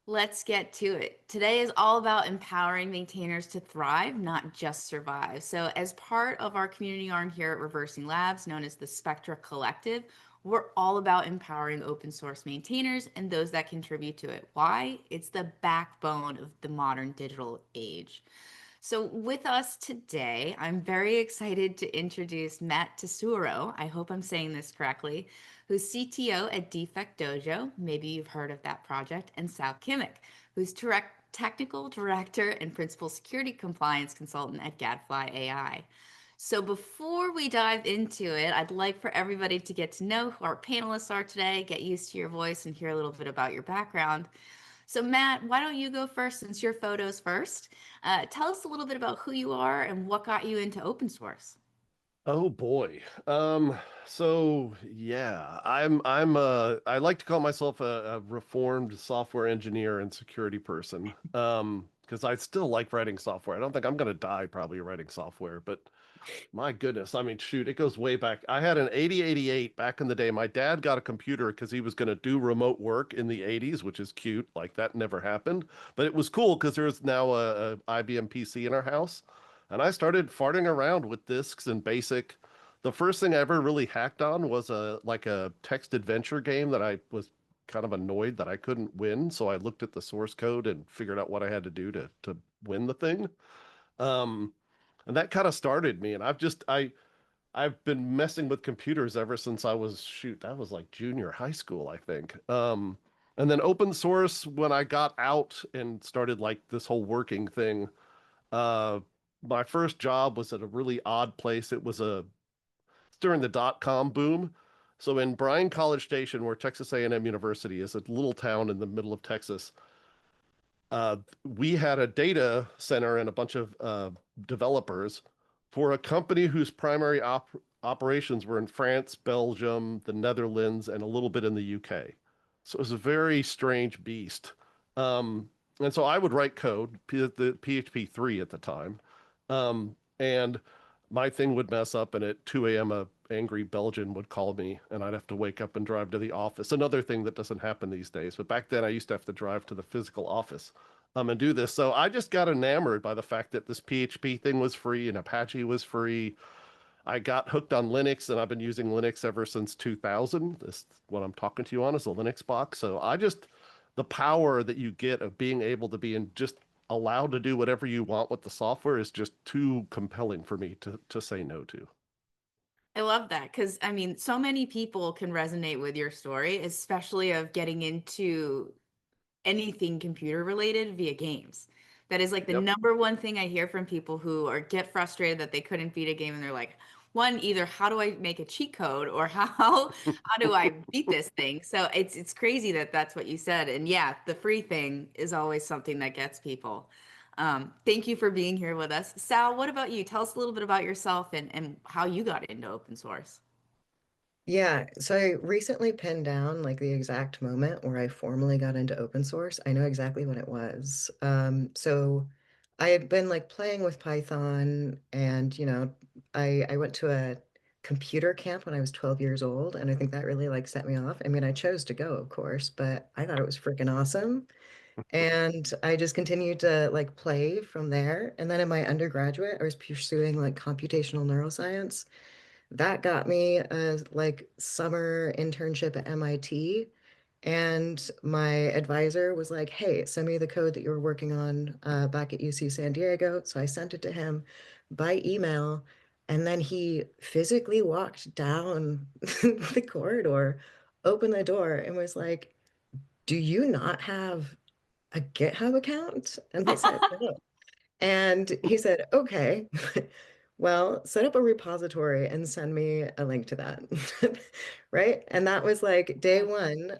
Let's get to it. Today is all about empowering maintainers to thrive, not just survive. So, as part of our community arm here at Reversing Labs, known as the Spectra Collective, we're all about empowering open source maintainers and those that contribute to it. Why? It's the backbone of the modern digital age. So, with us today, I'm very excited to introduce Matt Tesauro. I hope I'm saying this correctly, who's CTO at Defect Dojo. Maybe you've heard of that project, and Sal Kimmich, who's technical director and principal security compliance consultant at GadlyAI. So, before we dive into it, I'd like for everybody to get to know who our panelists are today, get used to your voice, and hear a little bit about your background. So, Matt, why don't you go first since your photos first? Tell us a little bit about who you are and what got you into open source. Oh boy. So yeah, I like to call myself a reformed software engineer and security person. Because I still like writing software. I don't think I'm gonna die probably writing software, but my goodness, I mean, shoot, it goes way back. I had an 8088 back in the day. My dad got a computer because he was gonna do remote work in the 80s, which is cute. Like that never happened. But it was cool because there's now a IBM PC in our house. And I started farting around with disks and basic. The first thing I ever really hacked on was a text adventure game that I was kind of annoyed that I couldn't win. So I looked at the source code and figured out what I had to do to win the thing. Um, and that kind of started me. And I've been messing with computers ever since I was shoot, that was like junior high school, I think. And then open source when I got out and started like this whole working thing. Uh, my first job was at a really odd place. During the dot-com boom. So in Bryan College Station, where Texas A&M University is, a little town in the middle of Texas, we had a data center and a bunch of developers for a company whose primary operations were in France, Belgium, the Netherlands, and a little bit in the UK. So it was a very strange beast. And so I would write code, the PHP 3 at the time. And my thing would mess up, and at 2 a.m., a angry Belgian would call me, and I'd have to wake up and drive to the office. Another thing that doesn't happen these days, but back then I used to have to drive to the physical office and do this. So I just got enamored by the fact that this PHP thing was free and Apache was free. I got hooked on Linux, and I've been using Linux ever since 2000. This what I'm talking to you on is a Linux box. So the power that you get of being able to be in just allowed to do whatever you want with the software is just too compelling for me to say no to. I love that because I mean, so many people can resonate with your story, especially of getting into anything computer related via games. That is like the Yep. number one thing I hear from people who are get frustrated that they couldn't beat a game and they're like, one, either how do I make a cheat code or how do I beat this thing? So it's crazy that that's what you said. And yeah, the free thing is always something that gets people. Thank you for being here with us. Sal, what about you? Tell us a little bit about yourself and how you got into open source. Yeah, so I recently pinned down like the exact moment where I formally got into open source. I know exactly when it was. So I had been like playing with Python and I went to a computer camp when I was 12 years old, and I think that really like set me off. I mean, I chose to go, of course, but I thought it was freaking awesome. And I just continued to like play from there. And then in my undergraduate, I was pursuing like computational neuroscience. That got me a like summer internship at MIT. And my advisor was like, hey, send me the code that you were working on back at UC San Diego. So I sent it to him by email. And then he physically walked down the corridor, opened the door, and was like, do you not have a GitHub account? And I said, no. And he said, okay, well, set up a repository and send me a link to that. Right. And that was like day one.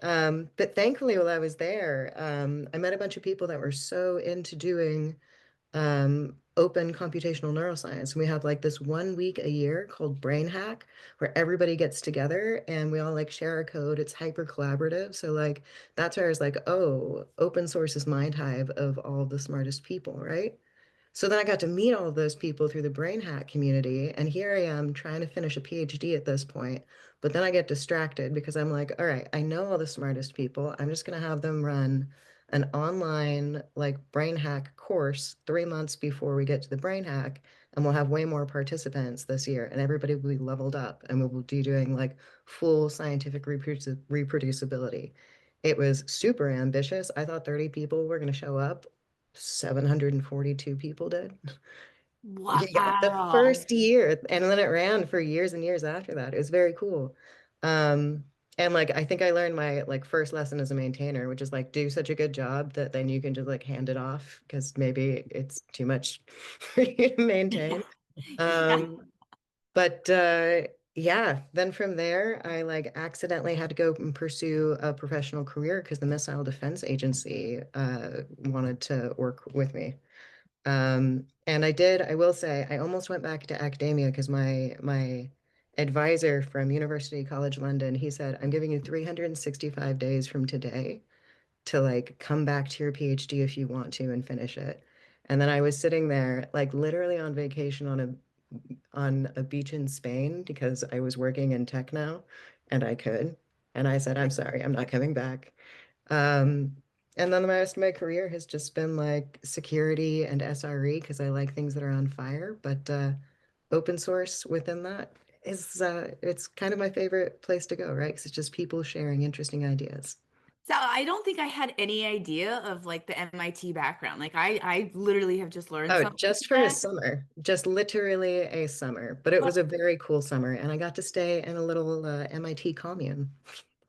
But thankfully, while I was there, I met a bunch of people that were so into doing open computational neuroscience. And we have like this 1 week a year called Brain Hack, where everybody gets together and we all like share a code. It's hyper collaborative. So like that's where I was like, oh, open source is mind hive of all the smartest people, right? So then I got to meet all of those people through the brain hack community. And here I am trying to finish a PhD at this point. But then I get distracted because I'm like, all right, I know all the smartest people. I'm just going to have them run an online like brain hack course 3 months before we get to the brain hack, and we'll have way more participants this year, and everybody will be leveled up, and we will be doing like full scientific reproducibility. It was super ambitious. I thought 30 people were going to show up. 742 people did. Yeah, the Wow. first year, and then it ran for years and years after that. It was very cool. Um, and like I think I learned my like first lesson as a maintainer, which is like do such a good job that then you can just like hand it off because maybe it's too much for you to maintain. Yeah. But yeah, then from there, I like accidentally had to go and pursue a professional career because the Missile Defense Agency wanted to work with me. And I did, I will say, I almost went back to academia because my advisor from University College London, he said, I'm giving you 365 days from today to like come back to your PhD if you want to and finish it. And then I was sitting there like literally on vacation on a beach in Spain because I was working in tech now and I could. And I said, I'm sorry, I'm not coming back. Um, and then the rest of my career has just been like security and SRE because I like things that are on fire. But open source within that is it's kind of my favorite place to go, right? Because it's just people sharing interesting ideas. So I don't think I had any idea of like the MIT background. Like I literally have just learned Oh, something just for a today. summer, just literally a summer. But it was a very cool summer, and I got to stay in a little MIT commune.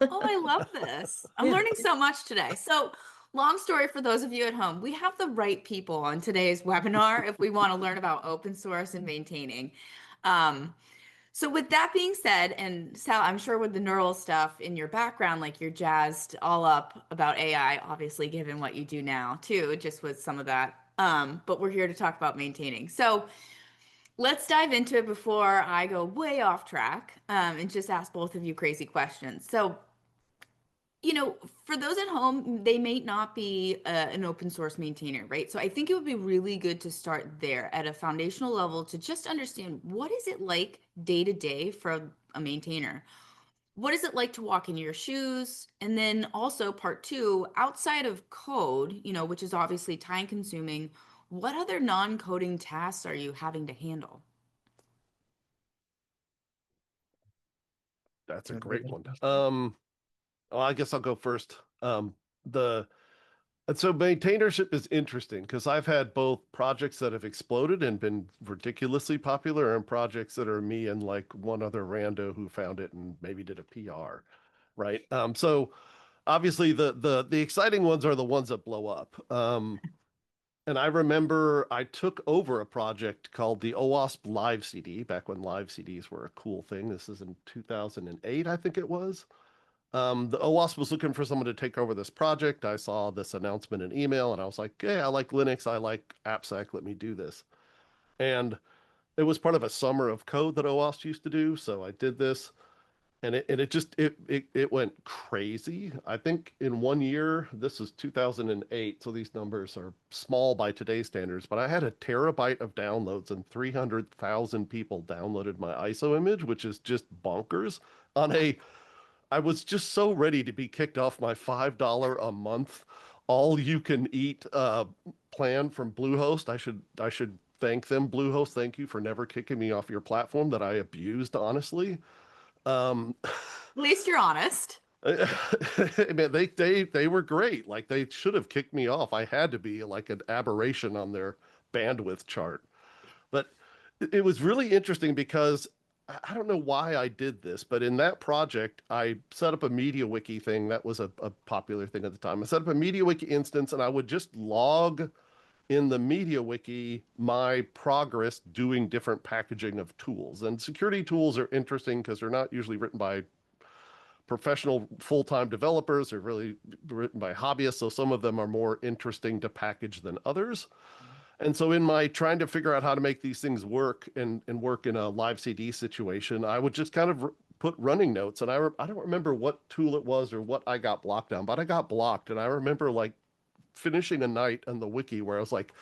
Oh, I love this. I'm Yeah. learning so much today. So, long story for those of you at home, we have the right people on today's webinar if we want to learn about open source and maintaining. Um, so, with that being said, and Sal, I'm sure with the neural stuff in your background, like you're jazzed all up about AI, obviously, given what you do now, too, just with some of that. But we're here to talk about maintaining. So, let's dive into it before I go way off track and just ask both of you crazy questions. So, for those at home, they may not be an open source maintainer, right? So I think it would be really good to start there at a foundational level to just understand what is it like day to day for a maintainer? What is it like to walk in your shoes? And then also part two, outside of code, which is obviously time consuming, what other non-coding tasks are you having to handle? That's a great one. Well, I guess I'll go first. The And so maintainership is interesting because I've had both projects that have exploded and been ridiculously popular and projects that are me and like one other rando who found it and maybe did a PR, right? So obviously the exciting ones are the ones that blow up. And I remember I took over a project called the OWASP Live CD back when live CDs were a cool thing. This is in 2008, I think it was. The OWASP was looking for someone to take over this project. I saw this announcement in email and I was like, hey, I like Linux. I like AppSec. Let me do this. And it was part of a summer of code that OWASP used to do. So I did this and it went crazy. I think in 1 year, this was 2008. So these numbers are small by today's standards, but I had a terabyte of downloads and 300,000 people downloaded my ISO image, which is just bonkers on a I was just so ready to be kicked off my $5 a month, all you can eat plan from Bluehost. I should thank them. Bluehost, thank you for never kicking me off your platform that I abused, honestly. Um, At least you're honest. Man, they were great. Like they should have kicked me off. I had to be like an aberration on their bandwidth chart. But it was really interesting because I don't know why I did this, but in that project, I set up a MediaWiki thing. That was a popular thing at the time. I set up a MediaWiki instance and I would just log in the MediaWiki my progress doing different packaging of tools. And security tools are interesting because they're not usually written by professional full-time developers. They're really written by hobbyists. So some of them are more interesting to package than others. And so in my trying to figure out how to make these things work and work in a live CD situation, I would just kind of put running notes. And I don't remember what tool it was or what I got blocked on, but I got blocked. And I remember like finishing a night on the wiki where I was like,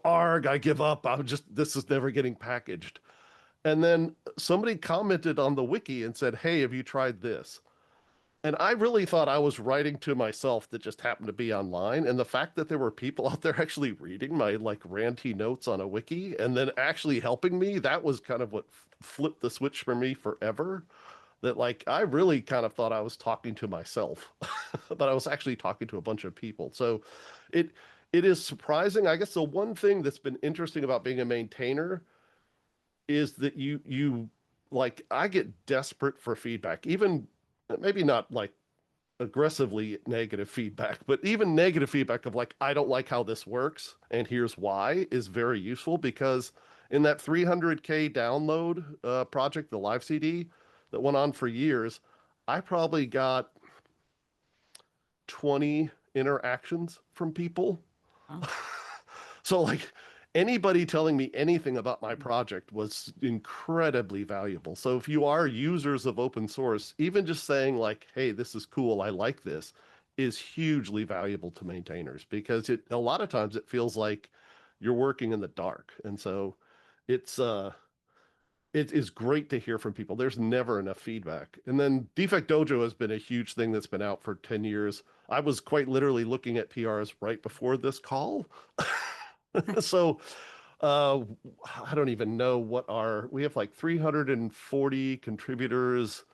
arg, I give up. This is never getting packaged. And then somebody commented on the wiki and said, hey, have you tried this? And I really thought I was writing to myself that just happened to be online. And the fact that there were people out there actually reading my like ranty notes on a wiki and then actually helping me, that was kind of what flipped the switch for me forever. That like I really kind of thought I was talking to myself, but I was actually talking to a bunch of people. So it it is surprising. I guess the one thing that's been interesting about being a maintainer is that you like I get desperate for feedback, even maybe not like aggressively negative feedback, but even negative feedback of like, I don't like how this works and here's why is very useful because in that 300K download project, the live CD that went on for years, I probably got 20 interactions from people. Oh, So like anybody telling me anything about my project was incredibly valuable. So if you are users of open source, even just saying like, hey, this is cool, I like this, is hugely valuable to maintainers because it a lot of times it feels like you're working in the dark. And so it's it is great to hear from people. There's never enough feedback. And then Defect Dojo has been a huge thing that's been out for 10 years. I was quite literally looking at PRs right before this call. So uh, I don't even know what we have like 340 contributors.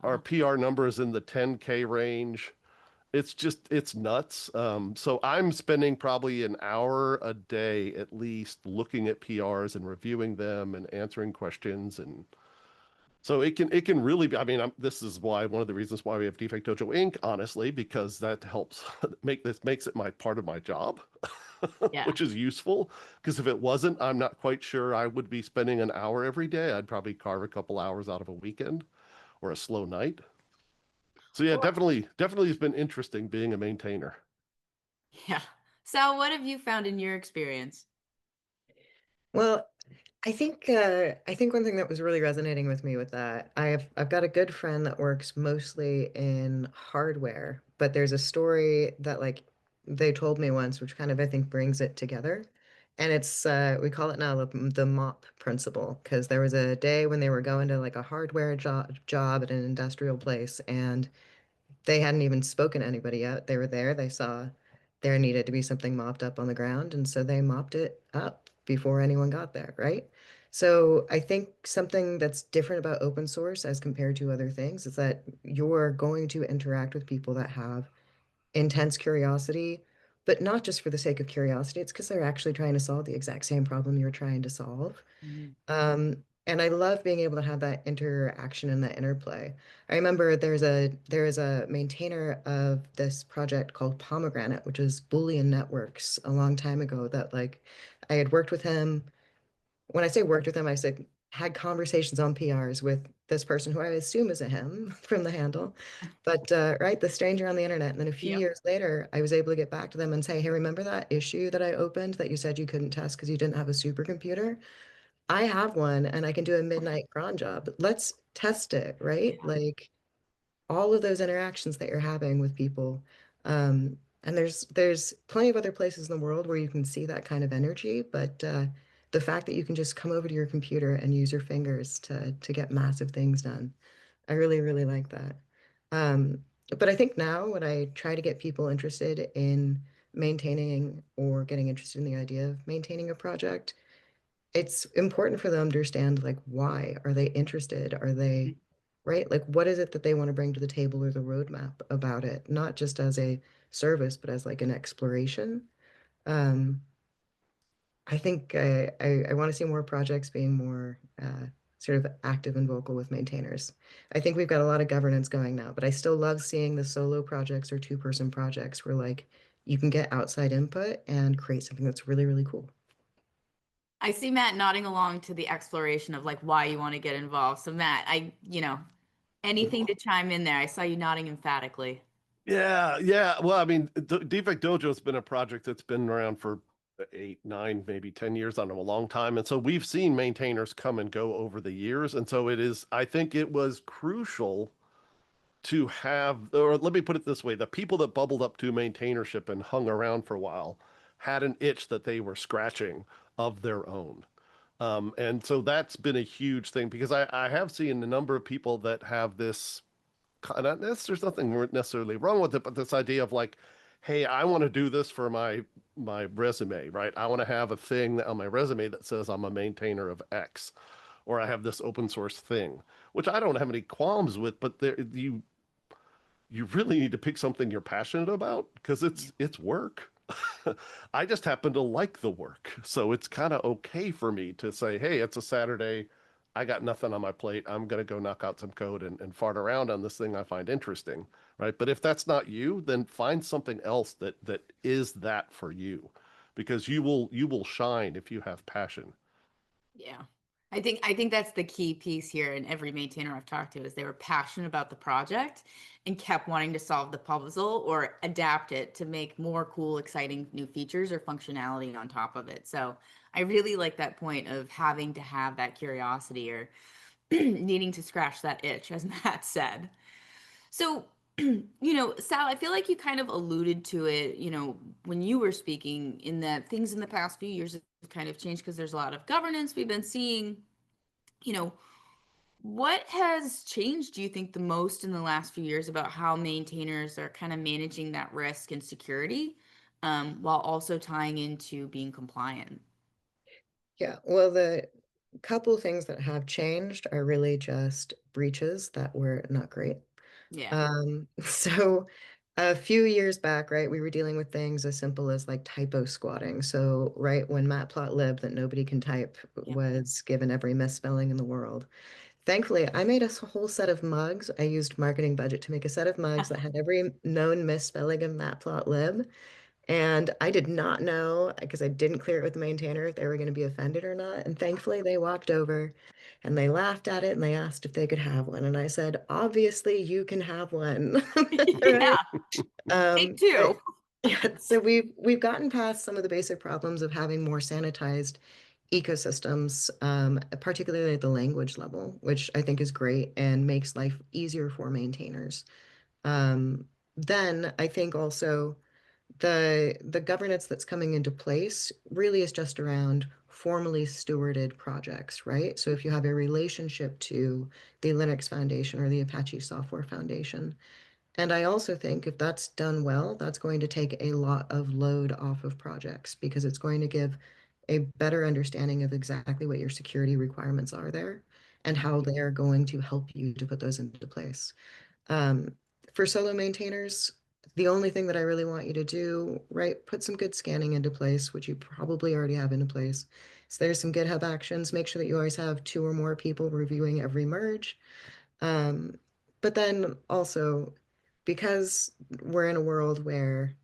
Our wow. PR number is in the 10K range. It's nuts. So I'm spending probably an hour a day at least looking at PRs and reviewing them and answering questions. And so it can really be, I mean, this is why one of the reasons why we have Defect Dojo Inc., honestly, because that helps makes it my part of my job, Yeah. which is useful. Because if it wasn't, I'm not quite sure I would be spending an hour every day. I'd probably carve a couple hours out of a weekend or a slow night. So yeah, Well, definitely has been interesting being a maintainer. yeah. So, what have you found in your experience? Well, I think one thing that was really resonating with me with that, I've got a good friend that works mostly in hardware, but there's a story that like they told me once, which kind of I think brings it together. And it's we call it now the mop principle, because there was a day when they were going to like a hardware job at an industrial place, and they hadn't even spoken to anybody yet. They were there, they saw there needed to be something mopped up on the ground, and so they mopped it up before anyone got there, right? So I think something that's different about open source as compared to other things is that you're going to interact with people that have intense curiosity, but not just for the sake of curiosity. It's because they're actually trying to solve the exact same problem you're trying to solve. Mhm. And I love being able to have that interaction and that interplay. I remember there is a maintainer of this project called Pomegranate, which is Boolean networks a long time ago that like I had worked with him. When I say worked with him, I said had conversations on PRs with this person who I assume is a him from the handle. But right, the stranger on the internet. And then a few Yep. years later, I was able to get back to them and say, hey, remember that issue that I opened that you said you couldn't test because you didn't have a supercomputer? I have one and I can do a midnight cron job. Let's test it, right? Yeah. Like all of those interactions that you're having with people. And there's plenty of other places in the world where you can see that kind of energy, but the fact that you can just come over to your computer and use your fingers to get massive things done, I really, really like that. But I think now when I try to get people interested in maintaining or getting interested in the idea of maintaining a project, it's important for them to understand like why are they interested? Are they right? Like what is it that they want to bring to the table or the roadmap about it, not just as a service, but as like an exploration. Um, I think I want to see more projects being more sort of active and vocal with maintainers. I think we've got a lot of governance going now, but I still love seeing the solo projects or two-person projects where like you can get outside input and create something that's really, really cool. I see Matt nodding along to the exploration of like why you want to get involved. So, Matt, anything to chime in there? I saw you nodding emphatically. Yeah, yeah. Well, I mean, Defect Dojo has been a project that's been around for 8, 9, maybe 10 years. I don't know, a long time. And so we've seen maintainers come and go over the years. And so I think it was crucial to have, or let me put it this way, the people that bubbled up to maintainership and hung around for a while had an itch that they were scratching of their own. And so that's been a huge thing because I have seen a number of people that have this there's nothing necessarily wrong with it, but this idea of like, hey, I want to do this for my resume, right? I want to have a thing on my resume that says I'm a maintainer of X, or I have this open source thing, which I don't have any qualms with, but you really need to pick something you're passionate about because Yeah. it's work. I just happen to like the work. So it's kind of okay for me to say, hey, it's a Saturday. I got nothing on my plate. I'm going to go knock out some code and fart around on this thing I find interesting. Right. But if that's not you, then find something else that is that for you because you will shine if you have passion. Yeah. I think that's the key piece here. And every maintainer I've talked to is they were passionate about the project and kept wanting to solve the puzzle or adapt it to make more cool, exciting new features or functionality on top of it. So I really like that point of having to have that curiosity or needing to scratch that itch, as Matt said. So, Sal, I feel like you kind of alluded to it, when you were speaking, in that things in the past few years have kind of changed because there's a lot of governance we've been seeing. You know, what has changed, do you think, the most in the last few years about how maintainers are kind of managing that risk and security, while also tying into being compliant? Yeah, well, the couple things that have changed are really just breaches that were not great. Yeah. So a few years back, right, we were dealing with things as simple as like typo squatting. So, right, when matplotlib that nobody can type Yep. was given every misspelling in the world. Thankfully, I made a whole set of mugs. I used marketing budget to make a set of mugs that had every known misspelling of matplotlib. And I did not know because I didn't clear it with the maintainer if they were going to be offended or not. And thankfully, they walked over and they laughed at it and they asked if they could have one. And I said, obviously, you can have one. Right? Yeah. Take two. But yeah, so we've gotten past some of the basic problems of having more sanitized ecosystems, particularly at the language level, which I think is great and makes life easier for maintainers. Then I think also the governance that's coming into place really is just around formally stewarded projects, right? So if you have a relationship to the Linux Foundation or the Apache Software Foundation, and I also think if that's done well, that's going to take a lot of load off of projects because it's going to give a better understanding of exactly what your security requirements are there and how they're going to help you to put those into place. Um, for solo maintainers, the only thing that I really want you to do, right, put some good scanning into place, which you probably already have into place. So there's some GitHub actions. Make sure that you always have two or more people reviewing every merge. Um, but then also, because we're in a world where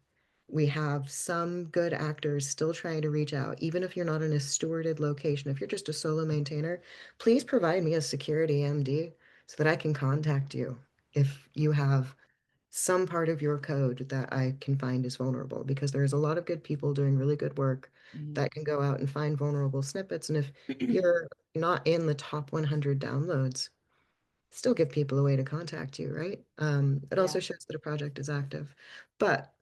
we have some good actors still trying to reach out, even if you're not in a stewarded location, if you're just a solo maintainer, please provide me a security MD so that I can contact you if you have some part of your code that I can find is vulnerable, because there's a lot of good people doing really good work Mhm. that can go out and find vulnerable snippets. And if you're not in the top 100 downloads, still give people a way to contact you, right? It Yeah. also shows that a project is active. But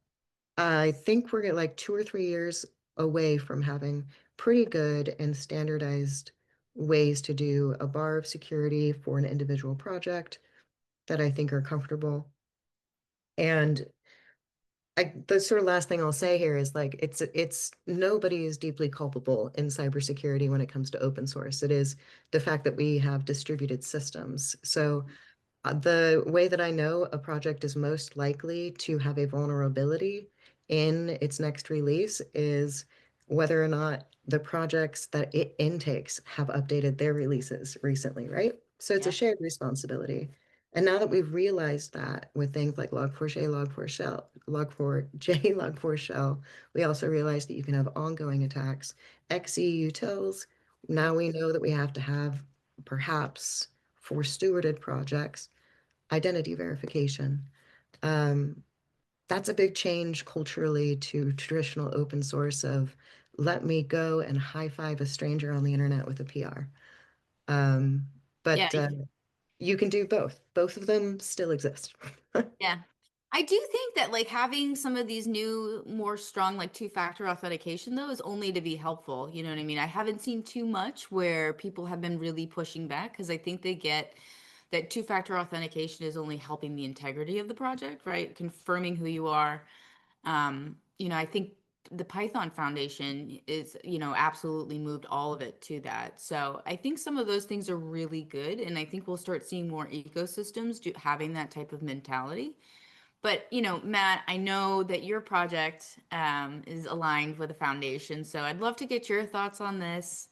I think we're like 2 or 3 years away from having pretty good and standardized ways to do a bar of security for an individual project that I think are comfortable. And the sort of last thing I'll say here is like it's nobody is deeply culpable in cybersecurity when it comes to open source. It is the fact that we have distributed systems. So the way that I know a project is most likely to have a vulnerability in its next release is whether or not the projects that it intakes have updated their releases recently, right? So it's a Yeah. shared responsibility. And now that we've realized that with things like Log4j, Log4Shell, Log4j, Log4Shell, we also realize that you can have ongoing attacks, XE utils. Now we know that we have to have perhaps for stewarded projects identity verification. Um, that's a big change culturally to traditional open source of let me go and high five a stranger on the internet with a PR. Um, Yeah. but you can do both. Both of them still exist. Yeah. I do think that like having some of these new, more strong like two-factor authentication though is only to be helpful. You know what I mean? I haven't seen too much where people have been really pushing back because I think that two-factor authentication is only helping the integrity of the project, right? Confirming who you are. I think the Python Foundation is, absolutely moved all of it to that. So I think some of those things are really good. And I think we'll start seeing more ecosystems having that type of mentality. But, Matt, I know that your project is aligned with the foundation. So I'd love to get your thoughts on this.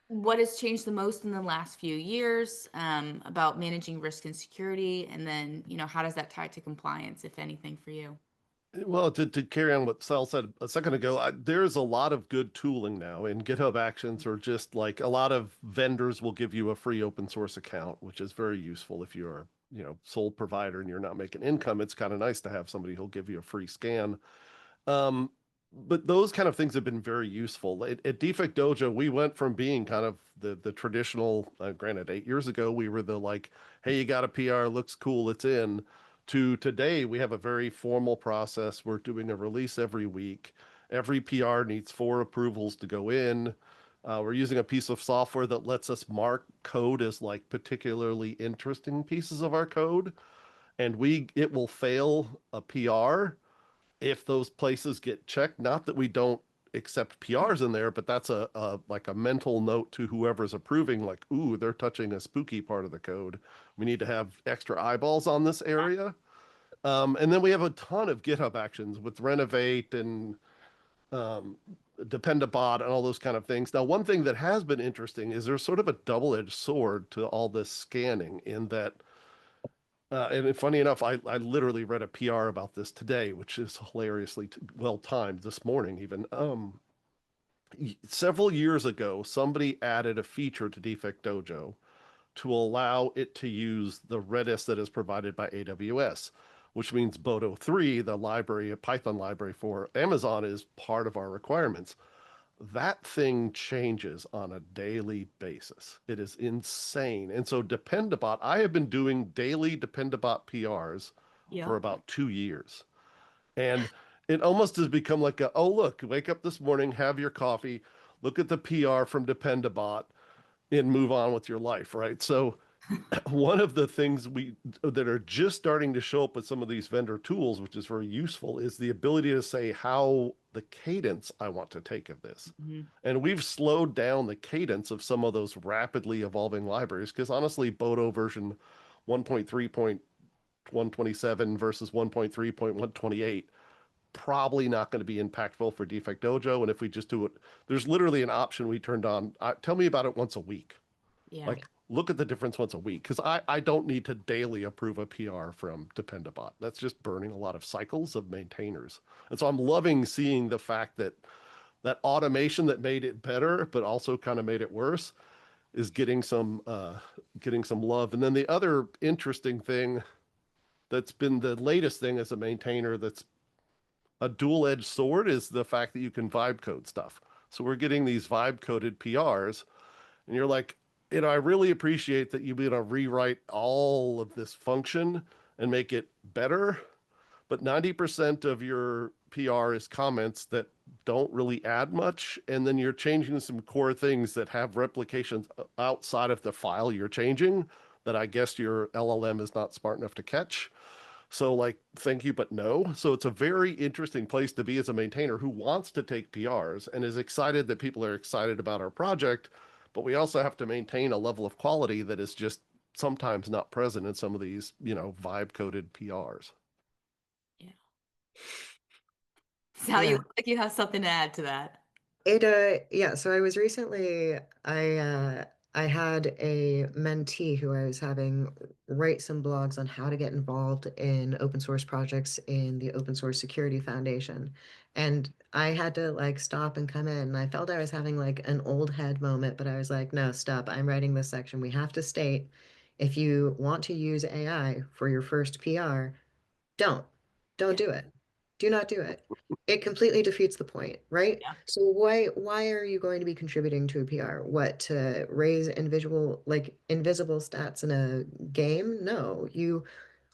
What has changed the most in the last few years about managing risk and security? And then, how does that tie to compliance, if anything, for you? Well, to carry on what Sal said a second ago, there's a lot of good tooling now in GitHub Actions, or just like a lot of vendors will give you a free open source account, which is very useful if you're, sole provider and you're not making income. It's kind of nice to have somebody who'll give you a free scan. Um, but those kind of things have been very useful. At Defect Dojo, we went from being kind of the traditional, granted, 8 years ago, we were the like, hey, you got a PR, looks cool, it's in, to today, we have a very formal process. We're doing a release every week. Every PR needs 4 approvals to go in. We're using a piece of software that lets us mark code as like particularly interesting pieces of our code. And it will fail a PR if those places get checked. Not that we don't accept PRs in there, but that's like a mental note to whoever's approving, like, ooh, they're touching a spooky part of the code. We need to have extra eyeballs on this area. And then we have a ton of GitHub actions with Renovate and um, Dependabot and all those kind of things. Now, one thing that has been interesting is there's sort of a double-edged sword to all this scanning, in that and funny enough, I literally read a PR about this today, which is hilariously well timed this morning, even. Several years ago, somebody added a feature to Defect Dojo to allow it to use the Redis that is provided by AWS, which means Bodo 3, the library, a Python library for Amazon, is part of our requirements. That thing changes on a daily basis. It is insane. And so Dependabot, I have been doing daily Dependabot PRs Yeah. for about 2 years. And it almost has become like oh, look, wake up this morning, have your coffee, look at the PR from Dependabot, and move on with your life, right? So one of the things that are just starting to show up with some of these vendor tools, which is very useful, is the ability to say how the cadence I want to take of this. Mm-hmm. And we've slowed down the cadence of some of those rapidly evolving libraries, because honestly, Bodo version 1.3.127 versus 1.3.128 probably not going to be impactful for Defect Dojo. And if we just do it, there's literally an option we turned on. Tell me about it once a week. Yeah. Like, look at the difference once a week, because I don't need to daily approve a PR from Dependabot. That's just burning a lot of cycles of maintainers. And so I'm loving seeing the fact that that automation that made it better, but also kind of made it worse, is getting some love. And then the other interesting thing that's been the latest thing as a maintainer that's a dual-edged sword is the fact that you can vibe code stuff. So we're getting these vibe coded PRs, and you're like, I really appreciate that you're going to rewrite all of this function and make it better, but 90% of your PR is comments that don't really add much, and then you're changing some core things that have replications outside of the file you're changing that I guess your LLM is not smart enough to catch. So like, thank you, but no. So it's a very interesting place to be as a maintainer who wants to take PRs and is excited that people are excited about our project, but we also have to maintain a level of quality that is just sometimes not present in some of these, vibe coded PRs. Yeah. Sal, you look like you have something to add to that. Yeah, so I was recently I had a mentee who I was having write some blogs on how to get involved in open source projects in the Open Source Security Foundation. And I had to like stop and come in. And I felt I was having like an old head moment, but I was like, no, stop. I'm writing this section. We have to state, if you want to use AI for your first PR, don't. Don't do it. Do not do it. It completely defeats the point, right? Yeah. So why are you going to be contributing to a PR? What, to raise invisible stats in a game? No, you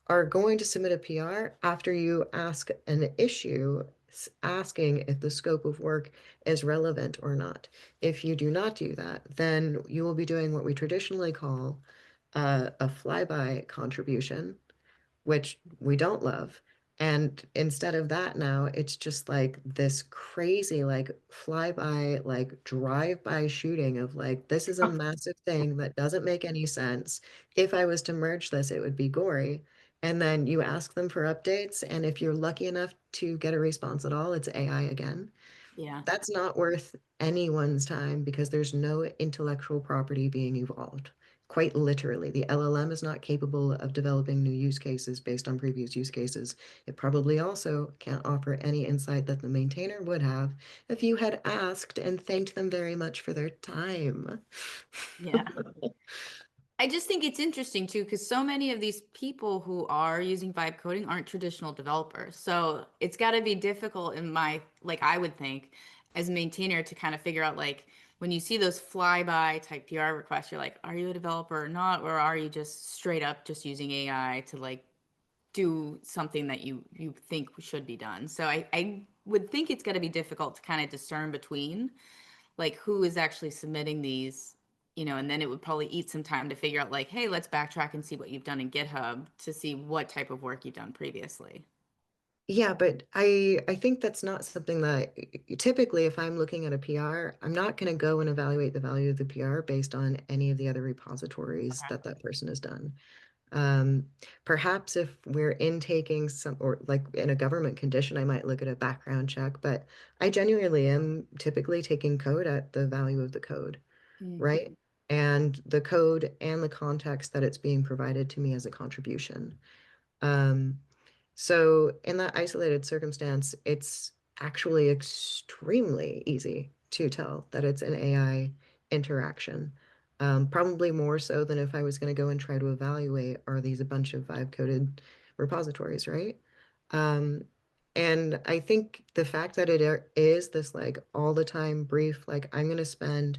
are going to submit a PR after you ask an issue asking if the scope of work is relevant or not. If you do not do that, then you will be doing what we traditionally call a flyby contribution, which we don't love. And instead of that now, it's just like this crazy, like flyby, like drive-by shooting of like, this is a massive thing that doesn't make any sense. If I was to merge this, it would be gory. And then you ask them for updates, and if you're lucky enough to get a response at all, it's AI again. Yeah. That's not worth anyone's time because there's no intellectual property being evolved. Quite literally, the LLM is not capable of developing new use cases based on previous use cases. It probably also can't offer any insight that the maintainer would have if you had asked and thanked them very much for their time. Yeah. I just think it's interesting too, because so many of these people who are using vibe coding aren't traditional developers. So it's got to be difficult in my, like, I would think, as a maintainer to kind of figure out, like, when you see those flyby type PR requests, you're like, are you a developer or not? Or are you just straight up just using AI to like do something that you think should be done? So I would think it's going to be difficult to kind of discern between like who is actually submitting these, and then it would probably eat some time to figure out like, hey, let's backtrack and see what you've done in GitHub to see what type of work you've done previously. Yeah, but I think that's not something that typically if I'm looking at a PR, I'm not going to go and evaluate the value of the PR based on any of the other repositories Okay. that that person has done. Um, Perhaps if we're intaking some, or like in a government condition, I might look at a background check, but I genuinely am typically taking code at the value of the code, Mm. right? And the code and the context that it's being provided to me as a contribution. Um, so in that isolated circumstance, it's actually extremely easy to tell that it's an AI interaction. Probably more so than if I was going to go and try to evaluate, are these a bunch of vibe coded repositories, right? Um, and I think the fact that is this like all the time brief, like I'm going to spend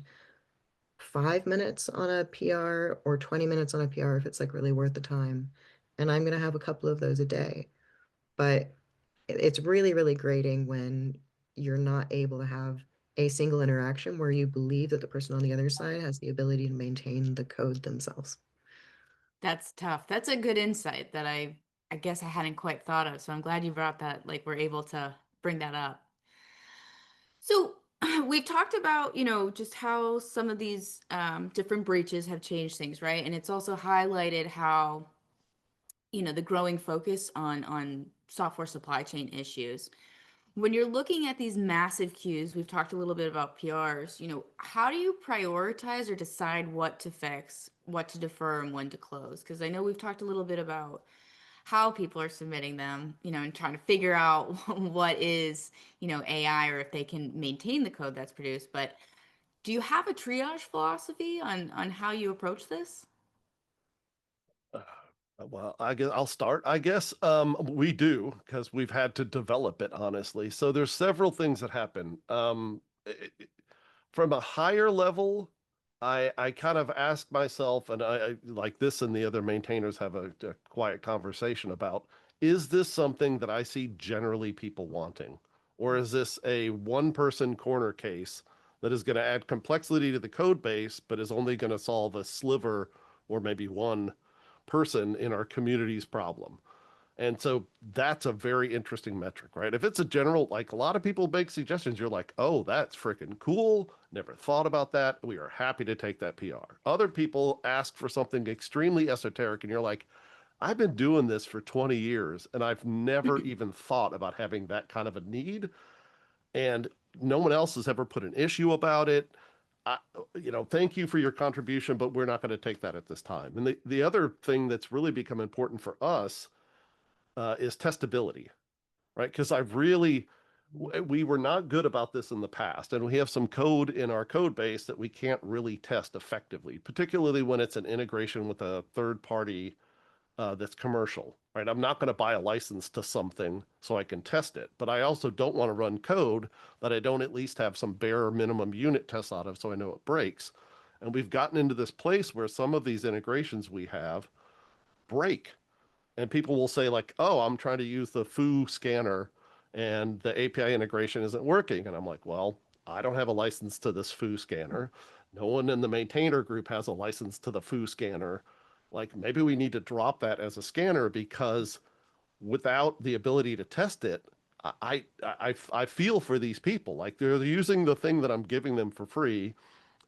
5 minutes on a PR or 20 minutes on a PR if it's like really worth the time. And I'm going to have a couple of those a day. But it's really, really grating when you're not able to have a single interaction where you believe that the person on the other side has the ability to maintain the code themselves. That's tough. That's a good insight that I guess I hadn't quite thought of. So I'm glad you brought that, like we're able to bring that up. So we've talked about, just how some of these different breaches have changed things, right? And it's also highlighted how, the growing focus on software supply chain issues. When you're looking at these massive queues, we've talked a little bit about PRs, how do you prioritize or decide what to fix, what to defer, and when to close? Because I know we've talked a little bit about how people are submitting them, and trying to figure out what is, AI or if they can maintain the code that's produced. But do you have a triage philosophy on how you approach this? Uh, well, I guess I'll start. I guess we do because we've had to develop it honestly. So there's several things that happen. From a higher level, I kind of ask myself, and I like this, and the other maintainers have a quiet conversation about: is this something that I see generally people wanting, or is this a one-person corner case that is going to add complexity to the code base, but is only going to solve a sliver or maybe one person in our community's problem? And so that's a very interesting metric, right? If it's a general, like a lot of people make suggestions, you're like, oh, that's freaking cool. Never thought about that. We are happy to take that PR. Other people ask for something extremely esoteric, and you're like, I've been doing this for 20 years, and I've never even thought about having that kind of a need. And no one else has ever put an issue about it. I, thank you for your contribution, but we're not going to take that at this time. And the other thing that's really become important for us is testability, right? Because we were not good about this in the past, and we have some code in our code base that we can't really test effectively, particularly when it's an integration with a third party that's commercial, right? I'm not going to buy a license to something so I can test it, but I also don't want to run code that I don't at least have some bare minimum unit tests out of so I know it breaks. And we've gotten into this place where some of these integrations we have break, and people will say like, oh, I'm trying to use the foo scanner and the API integration isn't working. And I'm like, well, I don't have a license to this foo scanner. No one in the maintainer group has a license to the foo scanner. like maybe we need to drop that as a scanner, because without the ability to test it, I feel for these people. Like they're using the thing that I'm giving them for free,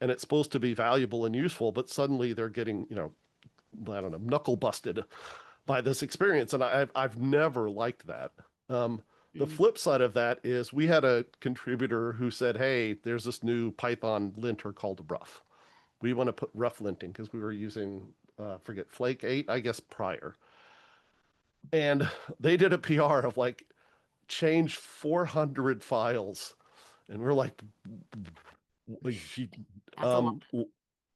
and it's supposed to be valuable and useful, but suddenly they're getting, I don't know, knuckle busted by this experience, and I've never liked that. The Mm. flip side of that is we had a contributor who said, "Hey, there's this new Python linter called rough. We want to put rough linting because we were using forget Flake 8, I guess, prior." And they did a PR of like change 400 files, and we're like, That's a lot.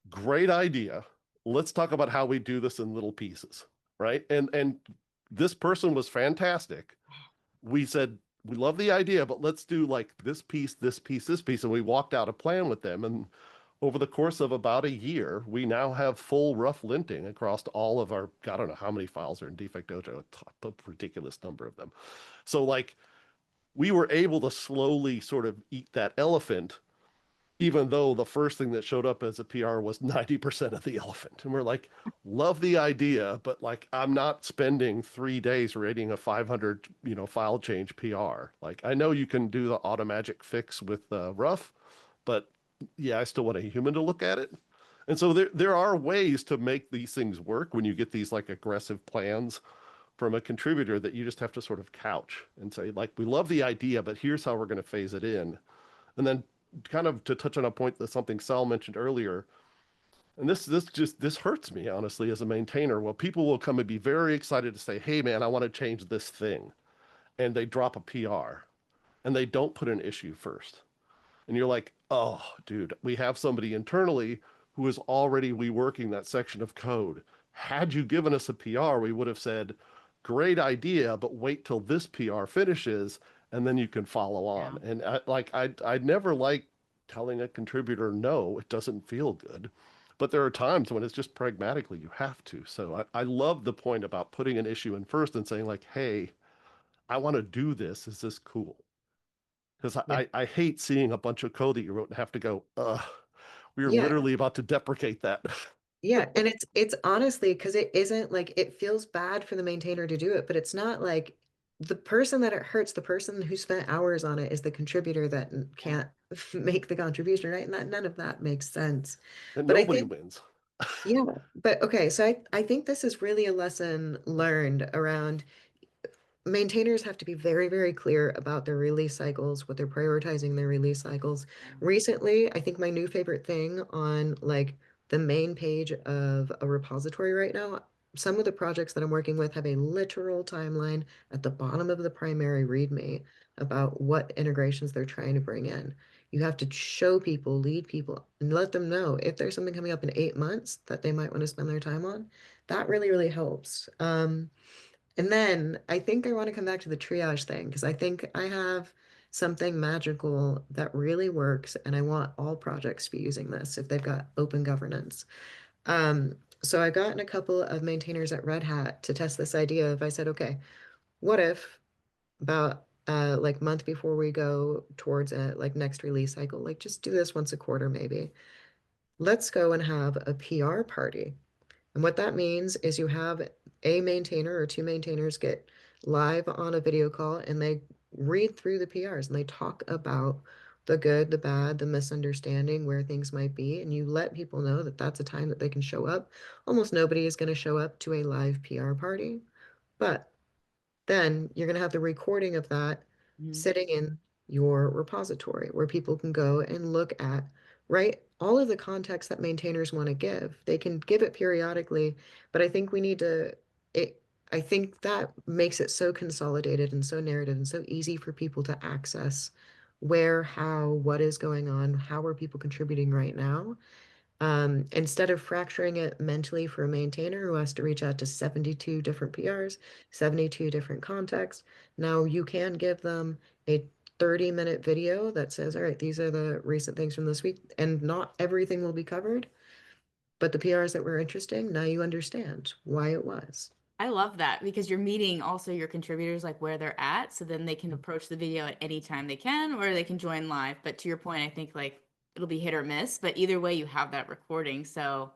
great idea. Let's talk about how we do this in little pieces, right? And this person was fantastic. We said, we love the idea, but let's do like this piece, this piece, this piece. And we walked out a plan with them. And over the course of about a year, we now have full rough linting across all of our, I don't know how many files are in Defect Dojo, a ridiculous number of them. So like we were able to slowly sort of eat that elephant, even though the first thing that showed up as a PR was 90% of the elephant. And we're like, love the idea, but like, I'm not spending 3 days rating a 500, file change PR. Like, I know you can do the automagic fix with rough, but yeah, I still want a human to look at it. And so there are ways to make these things work when you get these like aggressive plans from a contributor that you just have to sort of couch and say, like, we love the idea, but here's how we're going to phase it in. And then kind of to touch on a point that something Sal mentioned earlier, and this hurts me honestly as a maintainer. Well, people will come and be very excited to say, "Hey man, I want to change this thing," and they drop a PR and they don't put an issue first. And you're like, "Oh, dude, we have somebody internally who is already reworking that section of code. Had you given us a PR, we would have said, great idea, but wait till this PR finishes and then you can follow Yeah. on." And I'd never like telling a contributor, no, it doesn't feel good. But there are times when it's just pragmatically you have to. So I love the point about putting an issue in first and saying like, hey, I want to do this. Is this cool? Because Yeah. I hate seeing a bunch of code that you wrote and have to go, we are Yeah. literally about to deprecate that. Yeah, and it's honestly because it isn't like it feels bad for the maintainer to do it, but it's not like the person that it hurts, the person who spent hours on it is the contributor that Yeah. can't make the contribution, right? And that none of that makes sense. And But I nobody think, wins. yeah, but okay, so I think this is really a lesson learned around maintainers have to be very, very clear about their release cycles, what they're prioritizing their release cycles. Recently, I think my new favorite thing on like the main page of a repository right now, some of the projects that I'm working with have a literal timeline at the bottom of the primary README about what integrations they're trying to bring in. You have to show people, lead people, and let them know if there's something coming up in 8 months that they might want to spend their time on. That really, really helps. And then I think I want to come back to the triage thing because I think I have something magical that really works, and I want all projects to be using this if they've got open governance. So I've gotten a couple of maintainers at Red Hat to test this idea of I said, okay, what if about like month before we go towards a like next release cycle, like just do this once a quarter maybe. Let's go and have a PR party. And what that means is you have a maintainer or two maintainers get live on a video call and they read through the PRs and they talk about the good, the bad, the misunderstanding, where things might be. And you let people know that that's a time that they can show up. Almost nobody is going to show up to a live PR party, but then you're going to have the recording of that Mhm. sitting in your repository where people can go and look at, right? All of the context that maintainers want to give. They can give it periodically, but I think we need to, it, I think that makes it so consolidated and so narrative and so easy for people to access where, how, what is going on, how are people contributing right now, instead of fracturing it mentally for a maintainer who has to reach out to 72 different PRs, 72 different contexts, now you can give them a 30-minute video that says, all right, these are the recent things from this week, and not everything will be covered, but the PRs that were interesting, now you understand why it was. I love that because you're meeting also your contributors like where they're at. So then they can approach the video at any time they can, or they can join live. But to your point, I think like it'll be hit or miss, but either way, you have that recording. So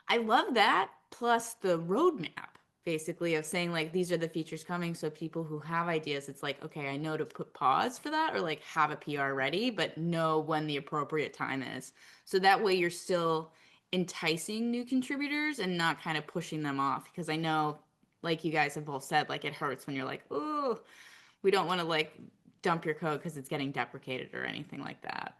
I love that. plus the roadmap, basically, of saying like these are the features coming. So people who have ideas, it's like, okay, I know to put pause for that, or like have a PR ready, but know when the appropriate time is. So that way you're still enticing new contributors and not kind of pushing them off. Because I know, like you guys have both said, like it hurts when you're like, oh, we don't want to like dump your code because it's getting deprecated or anything like that.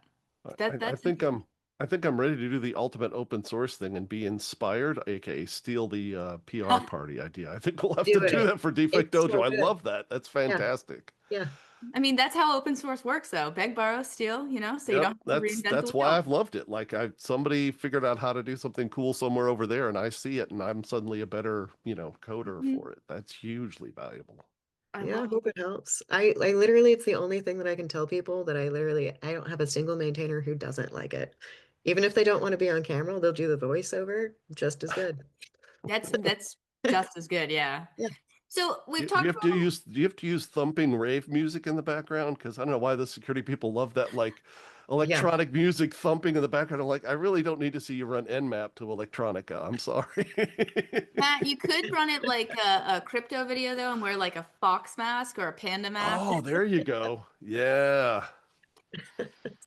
I, I That's think I'm I think I'm ready to do the ultimate open source thing and be inspired, aka steal the PR party idea. I think we'll have to Do do it. that for Defect It's Dojo. so I good. love that. That's Yeah. fantastic. Yeah. I mean, that's how open source works, though. Beg, borrow, steal, so you Yep, don't have to reinvent the that's why wheel. I've loved it. Like somebody figured out how to do something cool somewhere over there and I see it and I'm suddenly a better, coder Mhm. for it. That's hugely valuable. I Yeah, I love it. hope it helps. I literally, it's the only thing that I can tell people that I don't have a single maintainer who doesn't like it. Even if they don't want to be on camera, they'll do the voiceover just as good. That's just as good, yeah. Yeah. So we've Do you talked have to about use thumping rave music in the background? Because I don't know why the security people love that like Yeah. electronic music thumping in the background. I'm like, I really don't need to see you run Nmap to electronica. I'm sorry. Matt. You could run it like a crypto video though, and wear like a fox mask or a panda mask. Oh, there you go. Yeah.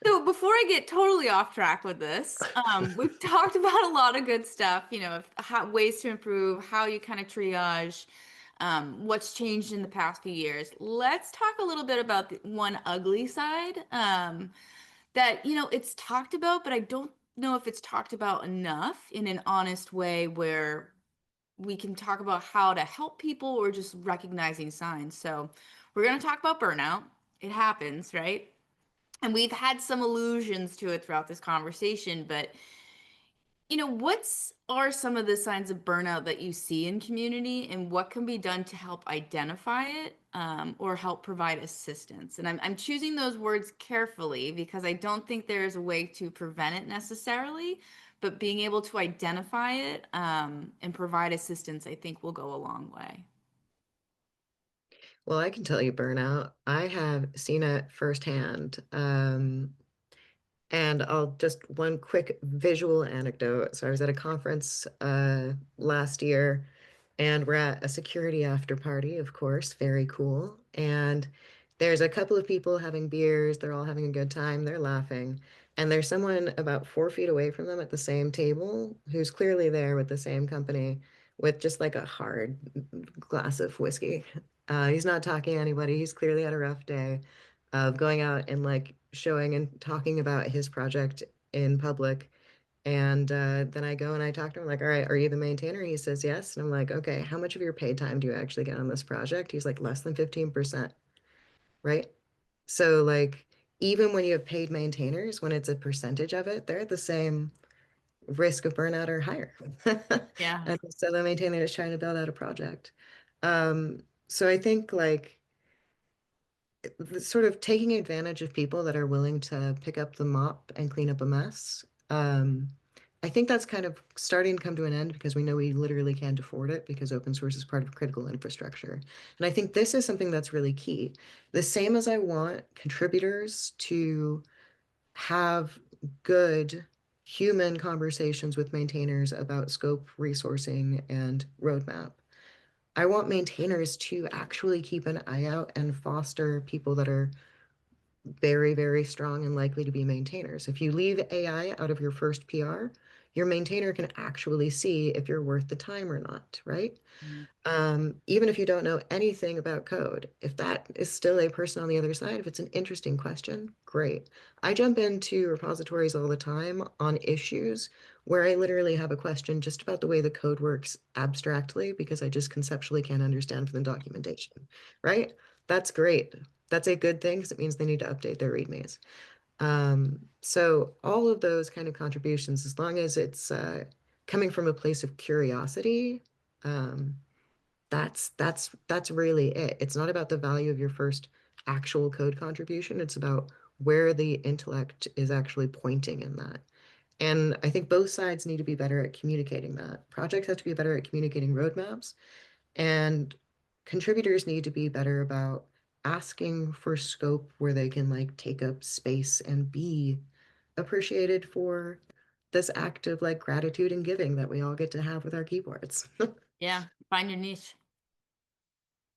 So before I get totally off track with this, we've talked about a lot of good stuff, how ways to improve, how you kind of triage, what's changed in the past few years. Let's talk a little bit about the one ugly side, that, it's talked about, but I don't know if it's talked about enough in an honest way where we can talk about how to help people or just recognizing signs. So we're going to talk about burnout. It happens, right? And we've had some allusions to it throughout this conversation, but what's are some of the signs of burnout that you see in community, and what can be done to help identify it, or help provide assistance? And I'm choosing those words carefully because I don't think there is a way to prevent it necessarily, but being able to identify it, and provide assistance, I think will go a long way. Well, I can tell you burnout. I have seen it firsthand. And I'll just one quick visual anecdote. So I was at a conference last year, and we're at a security after party, of course, very cool. And there's a couple of people having beers. They're all having a good time. They're laughing. And there's someone about 4 feet away from them at the same table who's clearly there with the same company with just like a hard glass of whiskey. He's not talking to anybody. He's clearly had a rough day of going out and like showing and talking about his project in public. And then I go and I talk to him like, all right, are you the maintainer? He says yes. And I'm like, okay, how much of your paid time do you actually get on this project? He's like, less than 15%, right? So like, even when you have paid maintainers, when it's a percentage of it, they're at the same risk of burnout or higher. Yeah. And so the maintainer is trying to build out a project. So I think like sort of taking advantage of people that are willing to pick up the mop and clean up a mess. I think that's kind of starting to come to an end because we know we literally can't afford it because open source is part of critical infrastructure. And I think this is something that's really key. The same as I want contributors to have good human conversations with maintainers about scope, resourcing, and roadmap. I want maintainers to actually keep an eye out and foster people that are very, very strong and likely to be maintainers. If you leave AI out of your first PR, your maintainer can actually see if you're worth the time or not, right? Mhm. Even if you don't know anything about code, if that is still a person on the other side, if it's an interesting question, great. I jump into repositories all the time on issues where I literally have a question just about the way the code works abstractly because I just conceptually can't understand from the documentation, right? That's great. That's a good thing because it means they need to update their readmes. So all of those kind of contributions, as long as it's coming from a place of curiosity, um, that's really it. It's not about the value of your first actual code contribution. It's about where the intellect is actually pointing in that. And I think both sides need to be better at communicating that. Projects have to be better at communicating roadmaps, and contributors need to be better about asking for scope where they can like take up space and be appreciated for this act of like gratitude and giving that we all get to have with our keyboards. Yeah, find your niche.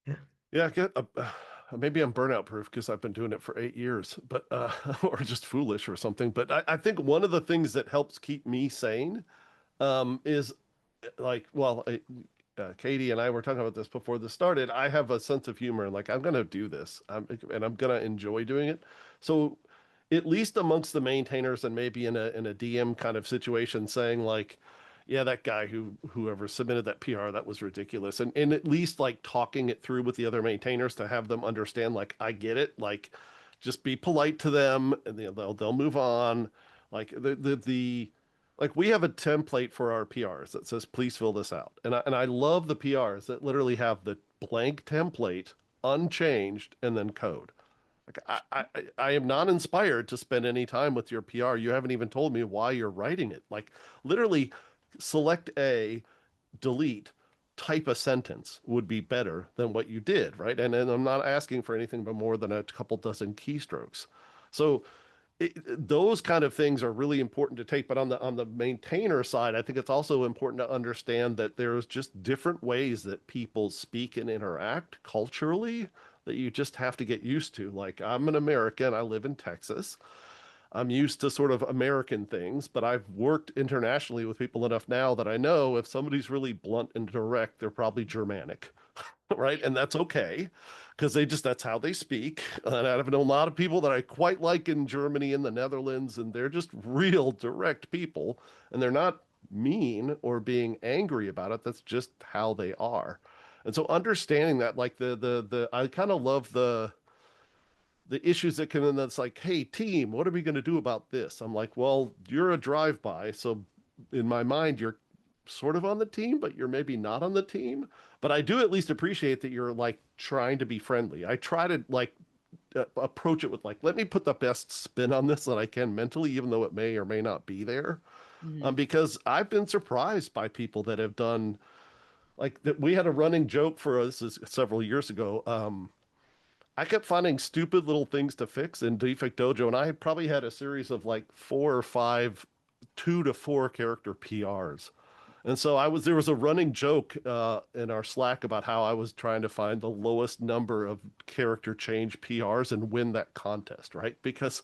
Yeah. Yeah, maybe I'm burnout proof because I've been doing it for 8 years, but or just foolish or something. But I think one of the things that helps keep me sane is like, well, Katie and I were talking about this before this started. I have a sense of humor, and like I'm gonna do this, and I'm gonna enjoy doing it. So, at least amongst the maintainers, and maybe in a DM kind of situation, saying like, yeah, that guy whoever submitted that PR, that was ridiculous, and at least like talking it through with the other maintainers to have them understand, like, I get it, like, just be polite to them, and they'll move on, like the like we have a template for our PRs that says, please fill this out. And I love the PRs that literally have the blank template unchanged and then code. Like I am not inspired to spend any time with your PR. You haven't even told me why you're writing it. Like literally select A, delete, type a sentence would be better than what you did, right? And I'm not asking for anything but more than a couple dozen keystrokes. So those kind of things are really important to take. But on the maintainer side, I think it's also important to understand that there's just different ways that people speak and interact culturally that you just have to get used to. Like I'm an American, I live in Texas. I'm used to sort of American things, but I've worked internationally with people enough now that I know if somebody's really blunt and direct, they're probably Germanic, right? And that's okay because that's how they speak. And I've known a lot of people that I quite like in Germany and the Netherlands, and they're just real direct people, and they're not mean or being angry about it. That's just how they are. And so understanding that, like I kind of love the issues that come in that's like, hey, team, what are we going to do about this? I'm like, well, you're a drive-by. So in my mind, you're sort of on the team, but you're maybe not on the team. But I do at least appreciate that you're like trying to be friendly. I try to like approach it with like, let me put the best spin on this that I can mentally, even though it may or may not be there. Mhm. Because I've been surprised by people that have done like that. We had a running joke for us this is several years ago. I kept finding stupid little things to fix in Defect Dojo, and I probably had a series of like 4 or 5 2 to 4 character PRs. And so there was a running joke in our Slack about how I was trying to find the lowest number of character change PRs and win that contest, right? Because,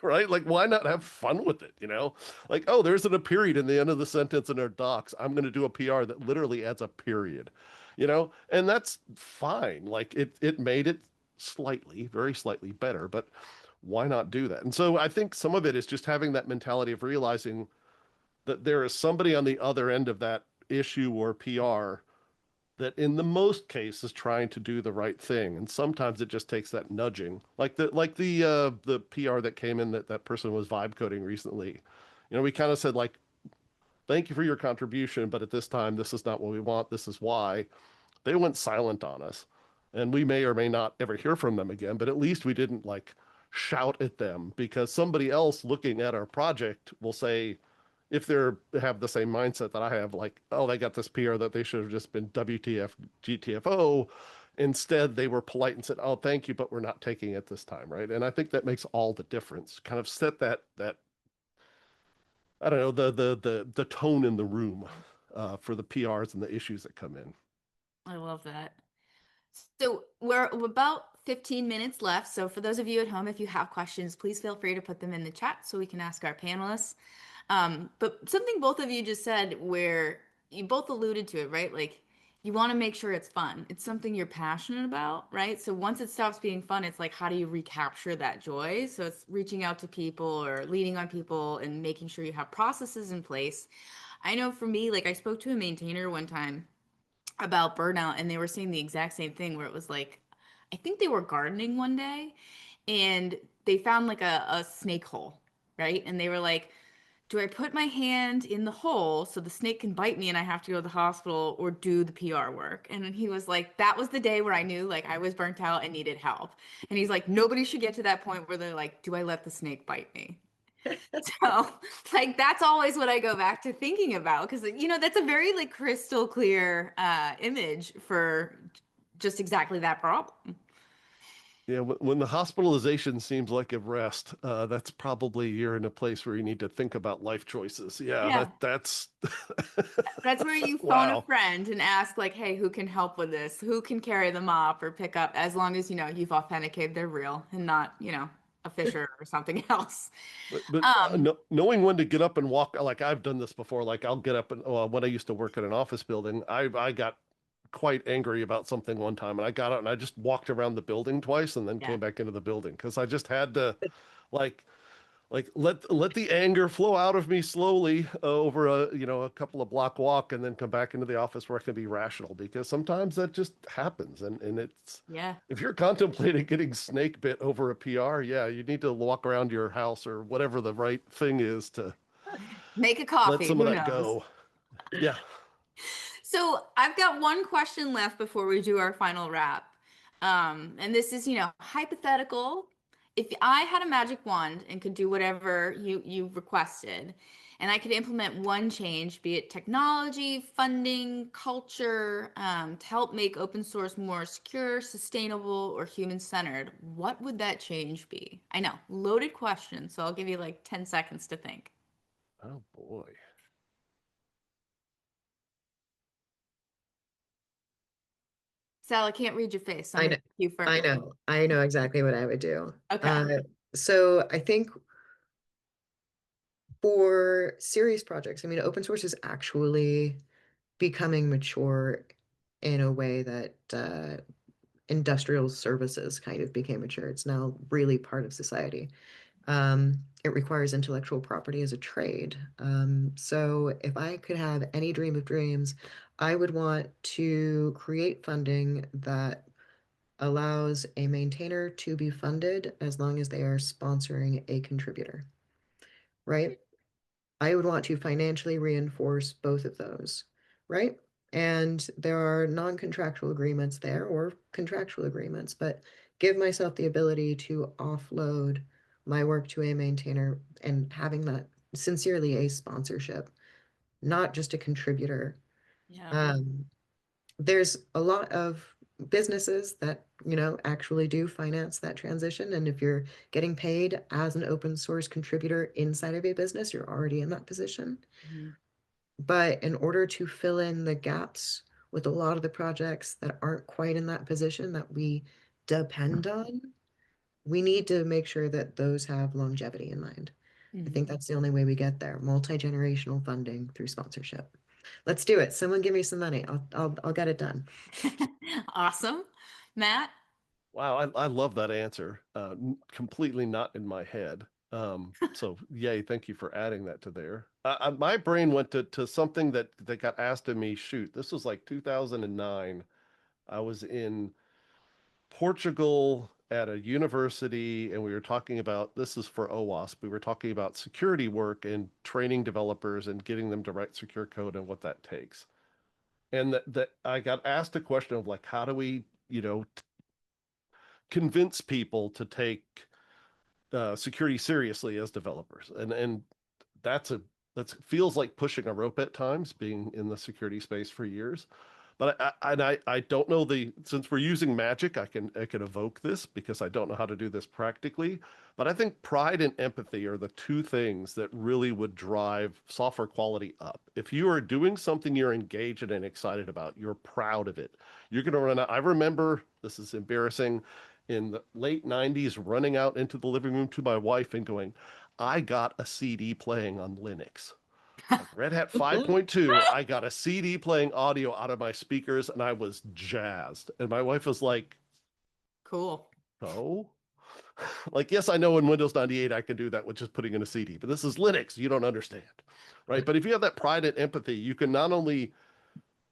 right? Like, why not have fun with it, you know? Like, oh, there's a period in the end of the sentence in our docs. I'm going to do a PR that literally adds a period, you know? And that's fine. Like, it made it slightly, very slightly better, but why not do that? And so I think some of it is just having that mentality of realizing that there is somebody on the other end of that issue or PR that in the most cases trying to do the right thing. And sometimes it just takes that nudging. Like the PR that came in that person was vibe coding recently. You know, we kind of said like, thank you for your contribution, but at this time this is not what we want. This is why. They went silent on us. And we may or may not ever hear from them again, but at least we didn't like shout at them because somebody else looking at our project will say, if they have the same mindset that I have, like, oh, they got this PR that they should have just been WTF, GTFO. Instead, they were polite and said, oh, thank you, but we're not taking it this time, right? And I think that makes all the difference. Kind of set that I don't know, the tone in the room for the PRs and the issues that come in. I love that. So we're about 15 minutes left. So for those of you at home, if you have questions, please feel free to put them in the chat so we can ask our panelists. But something both of you just said where you both alluded to it, right? Like you want to make sure it's fun. It's something you're passionate about, right? So once it stops being fun, it's like, how do you recapture that joy? So it's reaching out to people or leaning on people and making sure you have processes in place. I know for me, like I spoke to a maintainer one time about burnout and they were saying the exact same thing where it was like, I think they were gardening one day and they found like a snake hole, right? And they were like, do I put my hand in the hole so the snake can bite me and I have to go to the hospital or do the PR work? And then he was like, that was the day where I knew like I was burnt out and needed help. And he's like, nobody should get to that point where they're like, do I let the snake bite me? So like that's always what I go back to thinking about because you know that's a very like crystal clear image for just exactly that problem. Yeah, when the hospitalization seems like a rest, that's probably you're in a place where you need to think about life choices. Yeah, Yeah. that's That's where you phone a wow. friend and ask, like, hey, who can help with this? Who can carry the mop or pick up, as long as, you've authenticated they're real and not, a Fisher or something else. But Um, knowing when to get up and walk, like I've done this before. Like I'll get up and when I used to work at an office building, I got quite angry about something one time, and I got out and I just walked around the building twice and then yeah. came back into the building because I just had to like let the anger flow out of me slowly over a couple of block walk and then come back into the office where I can be rational because sometimes that just happens and it's Yeah. if you're contemplating getting snake bit over a PR, yeah, you need to walk around your house or whatever the right thing is to Make a let coffee. some of Who that knows? go. Yeah. So I've got one question left before we do our final wrap. And this is, hypothetical. If I had a magic wand and could do whatever you requested, and I could implement one change, be it technology, funding, culture, to help make open source more secure, sustainable, or human-centered, what would that change be? I know, loaded question, so I'll give you like 10 seconds to think. Oh boy. Sal, I can't read your face, so I'm I gonna know, ask you first. I know exactly what I would do. Okay. So I think for serious projects, I mean, open source is actually becoming mature in a way that industrial services kind of became mature. It's now really part of society. It requires intellectual property as a trade. So if I could have any dream of dreams, I would want to create funding that allows a maintainer to be funded as long as they are sponsoring a contributor, right? I would want to financially reinforce both of those, right? And there are non-contractual agreements there or contractual agreements, but give myself the ability to offload my work to a maintainer and having that sincerely a sponsorship, not just a contributor. Yeah. Um, there's a lot of businesses that, actually do finance that transition. And if you're getting paid as an open source contributor inside of a business, you're already in that position. Mhm. But in order to fill in the gaps with a lot of the projects that aren't quite in that position that we depend on, we need to make sure that those have longevity in mind. I think Mhm. that's the only way we get there, multi-generational funding through sponsorship. Let's do it. Someone give me some money. I'll get it done. Awesome. Matt? Wow, I love that answer. Completely not in my head. So yay, thank you for adding that to there. My brain went to something that got asked of me. Shoot, this was like 2009. I was in Portugal at a university, and we were talking about this is for OWASP. We were talking about security work and training developers and getting them to write secure code and what that takes. And that I got asked a question of like, how do we, convince people to take security seriously as developers, and that's a that feels like pushing a rope at times, being in the security space for years. But I don't know since we're using magic, I can evoke this because I don't know how to do this practically. But I think pride and empathy are the two things that really would drive software quality up. If you are doing something you're engaged in and excited about, you're proud of it. You're going to run out. I remember, this is embarrassing, in the late 90s, running out into the living room to my wife and going, I got a CD playing on Linux. Like Red Hat 5.2, I got a CD playing audio out of my speakers and I was jazzed. And my wife was like, Cool. "Oh." Like, yes, I know in Windows 98 I can do that with just putting in a CD, but this is Linux. You don't understand. Right? But if you have that pride and empathy, you can not only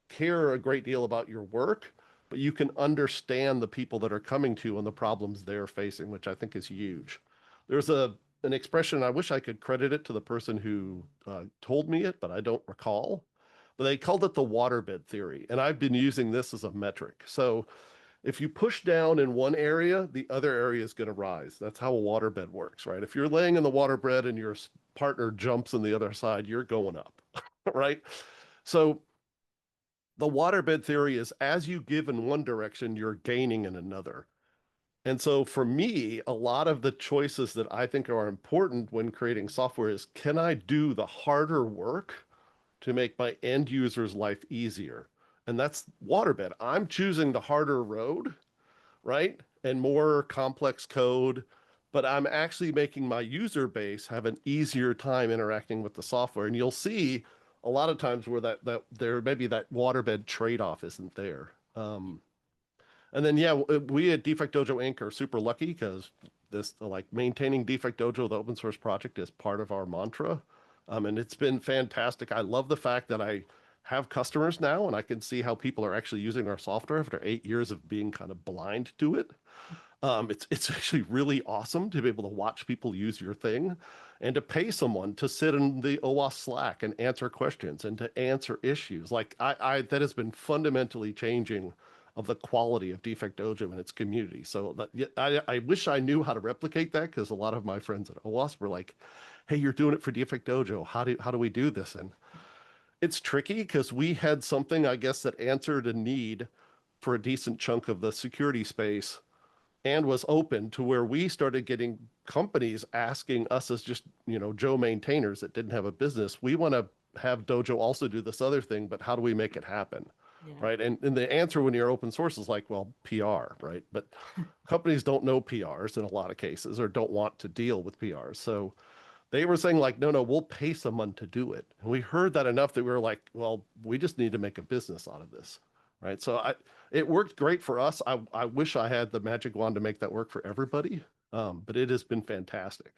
care a great deal about your work, but you can understand the people that are coming to you and the problems they're facing, which I think is huge. There's an expression, I wish I could credit it to the person who told me it, but I don't recall. But they called it the waterbed theory, and I've been using this as a metric. So if you push down in one area, the other area is going to rise. That's how a waterbed works, right? If you're laying in the waterbed and your partner jumps on the other side, you're going up, right? So the waterbed theory is as you give in one direction, you're gaining in another. And so for me, a lot of the choices that I think are important when creating software is, can I do the harder work to make my end user's life easier? And that's waterbed. I'm choosing the harder road, right? And more complex code, but I'm actually making my user base have an easier time interacting with the software. And you'll see a lot of times where that there maybe that waterbed trade-off isn't there. And then yeah, we at Defect Dojo Inc. are super lucky because this like maintaining Defect Dojo, the open source project, is part of our mantra. And it's been fantastic. I love the fact that I have customers now and I can see how people are actually using our software after 8 years of being kind of blind to it. It's actually really awesome to be able to watch people use your thing and to pay someone to sit in the OWASP Slack and answer questions and to answer issues. Like I that has been fundamentally changing of the quality of Defect Dojo and its community. So that, yeah, I wish I knew how to replicate that because a lot of my friends at OWASP were like, "Hey, you're doing it for Defect Dojo. How do we do this?" And it's tricky because we had something, I guess, that answered a need for a decent chunk of the security space and was open to where we started getting companies asking us as just, Joe maintainers that didn't have a business, we want to have Dojo also do this other thing, but how do we make it happen? Yeah. Right. And the answer when you're open source is like, well, PR, right? But companies don't know PRs in a lot of cases or don't want to deal with PRs. So they were saying like, no, no, we'll pay someone to do it. And we heard that enough that we were like, well, we just need to make a business out of this. Right. So it worked great for us. I wish I had the magic wand to make that work for everybody. But it has been fantastic.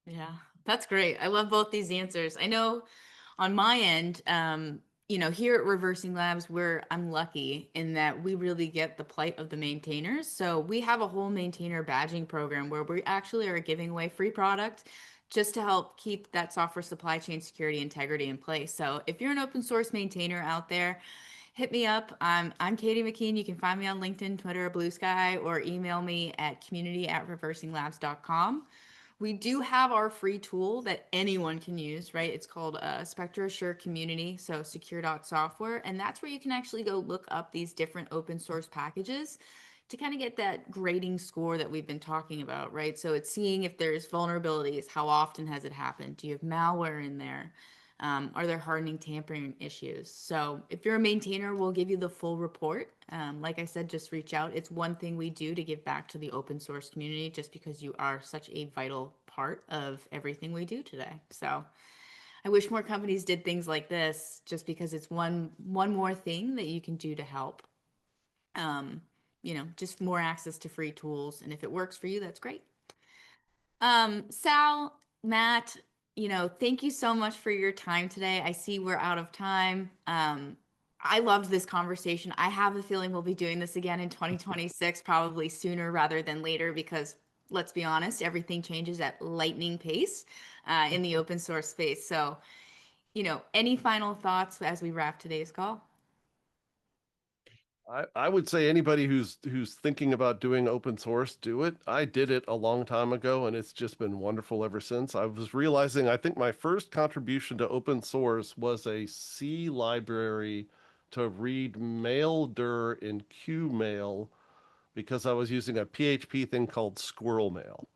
Yeah, that's great. I love both these answers. I know on my end, here at Reversing Labs, I'm lucky in that we really get the plight of the maintainers. So we have a whole maintainer badging program where we actually are giving away free product just to help keep that software supply chain security integrity in place. So if you're an open source maintainer out there, hit me up. I'm Kadi McKean. You can find me on LinkedIn, Twitter, Blue Sky, or email me at community@reversinglabs.com. We do have our free tool that anyone can use, right? It's called Spectre Assure Community, so secure.software. And that's where you can actually go look up these different open source packages to kind of get that grading score that we've been talking about, right? So it's seeing if there's vulnerabilities, how often has it happened? Do you have malware in there? Are there hardening tampering issues? So if you're a maintainer, we'll give you the full report. Like I said, just reach out. It's one thing we do to give back to the open source community just because you are such a vital part of everything we do today. So I wish more companies did things like this just because it's one more thing that you can do to help. Just more access to free tools. And if it works for you, that's great. Sal, Matt, thank you so much for your time today. I see we're out of time. I loved this conversation. I have a feeling we'll be doing this again in 2026, probably sooner rather than later, because let's be honest, everything changes at lightning pace in the open source space. So, any final thoughts as we wrap today's call? I would say anybody who's thinking about doing open source, do it. I did it a long time ago and it's just been wonderful ever since. I was realizing I think my first contribution to open source was a C library to read maildir in QMail because I was using a PHP thing called Squirrel Mail.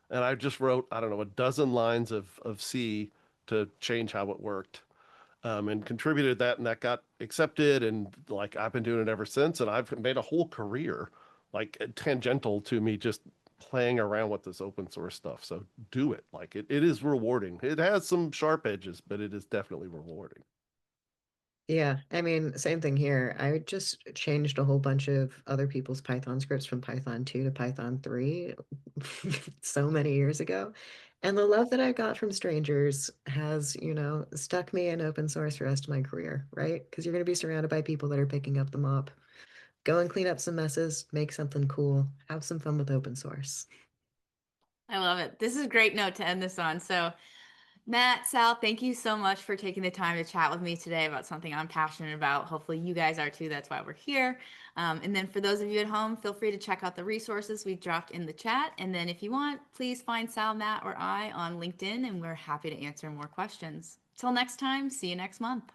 And I just wrote, I don't know, a dozen lines of C to change how it worked, and contributed that, and that got accepted. And like I've been doing it ever since, and I've made a whole career like tangential to me just playing around with this open source stuff. So do it. Like it is rewarding. It has some sharp edges, but it is definitely rewarding. Yeah, I mean, same thing here. I just changed a whole bunch of other people's Python scripts from Python 2 to Python 3 so many years ago. And the love that I got from strangers has, stuck me in open source the rest of my career, right? Because you're going to be surrounded by people that are picking up the mop. Go and clean up some messes, make something cool, have some fun with open source. I love it. This is a great note to end this on. So, Matt, Sal, thank you so much for taking the time to chat with me today about something I'm passionate about. Hopefully, you guys are too. That's why we're here. And then for those of you at home, feel free to check out the resources we dropped in the chat. And then if you want, please find Sal, Matt, or I on LinkedIn, and we're happy to answer more questions. Till next time, see you next month.